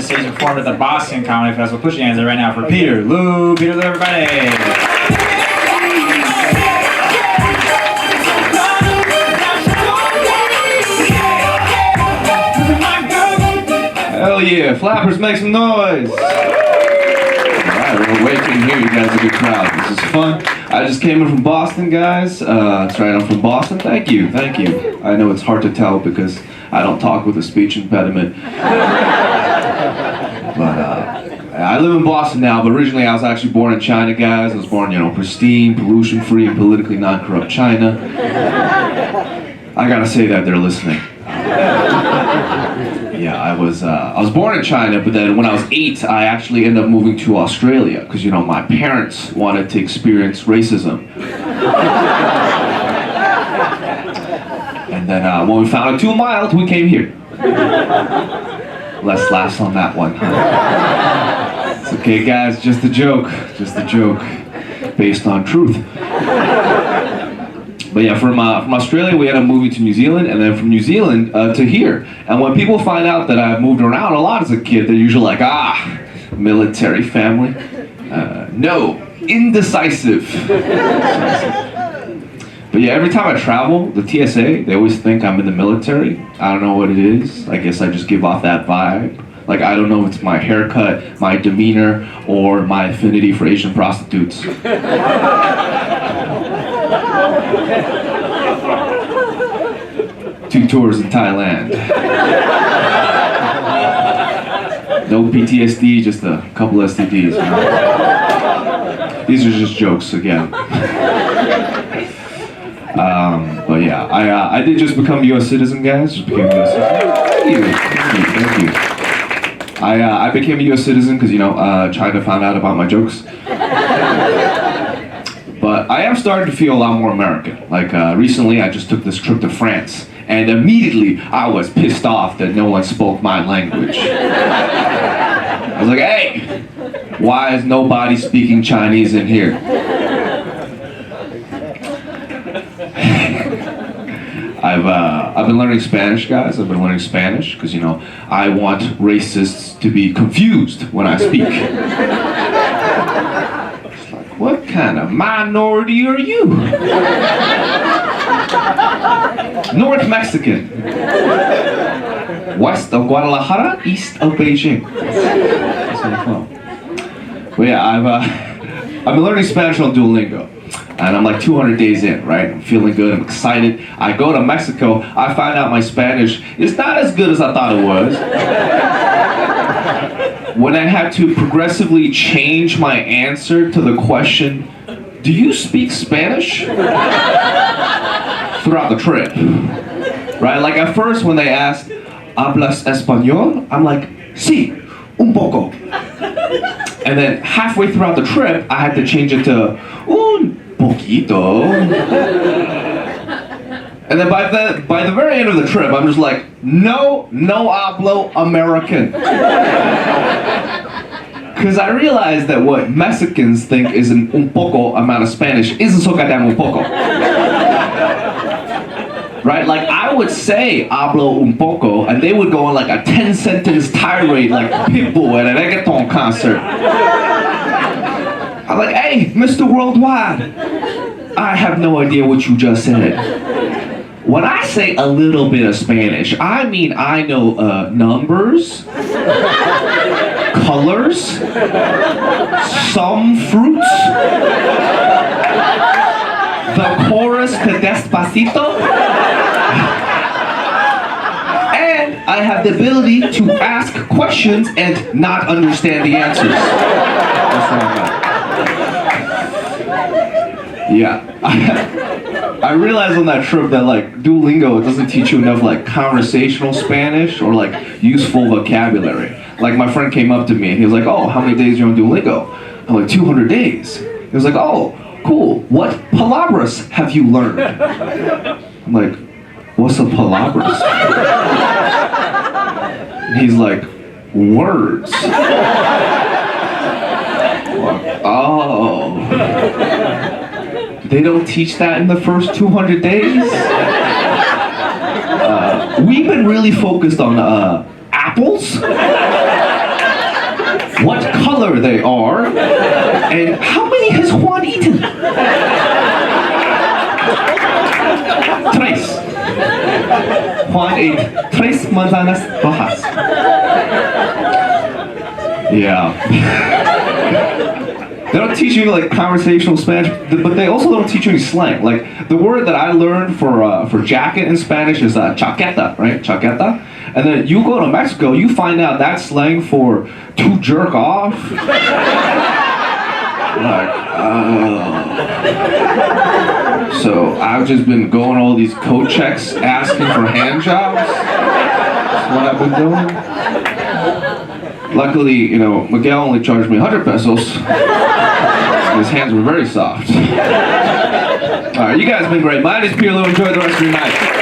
Cities performed at the Boston Comedy Festival. Put your hands up right now for Peter Lou. Peter Lou, everybody. Hell yeah, flappers, make some noise! Alright, we're waiting here, you guys are a good crowd. This is fun. I just came in from Boston, guys. That's right, I'm from Boston. Thank you. I know it's hard to tell because I don't talk with a speech impediment. But I live in Boston now, but originally I was actually born in China, guys. I was born, pristine, pollution-free, and politically non-corrupt China. I gotta say that they're listening. Yeah, I was born in China, but then when I was 8, I actually ended up moving to Australia because, my parents wanted to experience racism. And then when we found it too mild, we came here. Less laughs on that one, huh? It's okay, guys, just a joke, based on truth. But yeah, from Australia, we ended up moving to New Zealand, and then from New Zealand to here. And when people find out that I've moved around a lot as a kid, they're usually like, military family. No, indecisive. But yeah, every time I travel, the TSA, they always think I'm in the military. I don't know what it is. I guess I just give off that vibe. Like, I don't know if it's my haircut, my demeanor, or my affinity for Asian prostitutes. 2 tours in Thailand. No PTSD, just a couple STDs. These are just jokes again. But yeah, I did just become a U.S. citizen, guys. Just became a U.S. citizen. Thank you. I became a U.S. citizen because, China found out about my jokes. But I am starting to feel a lot more American. Like, recently I just took this trip to France, and immediately I was pissed off that no one spoke my language. I was like, hey, why is nobody speaking Chinese in here? I've been learning Spanish, guys. I've been learning Spanish because, I want racists to be confused when I speak. It's like, what kind of minority are you? North Mexican. West of Guadalajara, east of Beijing. But yeah, I've been learning Spanish on Duolingo. And I'm like 200 days in, right? I'm feeling good, I'm excited. I go to Mexico, I find out my Spanish is not as good as I thought it was. When I had to progressively change my answer to the question, do you speak Spanish? Throughout the trip, right? Like at first when they asked, ¿hablas español? I'm like, sí, un poco. And then halfway throughout the trip, I had to change it to un poquito. And then by the very end of the trip, I'm just like, no hablo American. Because I realized that what Mexicans think is an un poco amount of Spanish isn't so goddamn un poco. Right? Like, I would say hablo un poco, and they would go on like a 10-sentence tirade like Pitbull at a reggaeton concert. I'm like, hey, Mr. Worldwide, I have no idea what you just said. When I say a little bit of Spanish, I mean I know numbers, colors, some fruits, the chorus to Despacito, and I have the ability to ask questions and not understand the answers. That's what I got. Yeah, I realized on that trip that like Duolingo, it doesn't teach you enough like conversational Spanish or like useful vocabulary. Like my friend came up to me and he was like, oh, how many days are you on Duolingo? I'm like, 200 days. He was like, oh, cool. What palabras have you learned? I'm like, what's a palabras? And he's like, words. Oh. They don't teach that in the first 200 days? We've been really focused on apples what color they are, and how many has Juan eaten? Tres. Juan ate tres manzanas rojas. Yeah. They don't teach you like conversational Spanish, but they also don't teach you any slang. Like the word that I learned for jacket in Spanish is chaqueta, right? Chaqueta. And then you go to Mexico, you find out that slang for to jerk off. Like, so I've just been going all these coat checks asking for hand jobs. That's what I've been doing. Luckily, you know, Miguel only charged me 100 pesos. His hands were very soft. All right, you guys have been great. My name is Pirlo. Enjoy the rest of your night.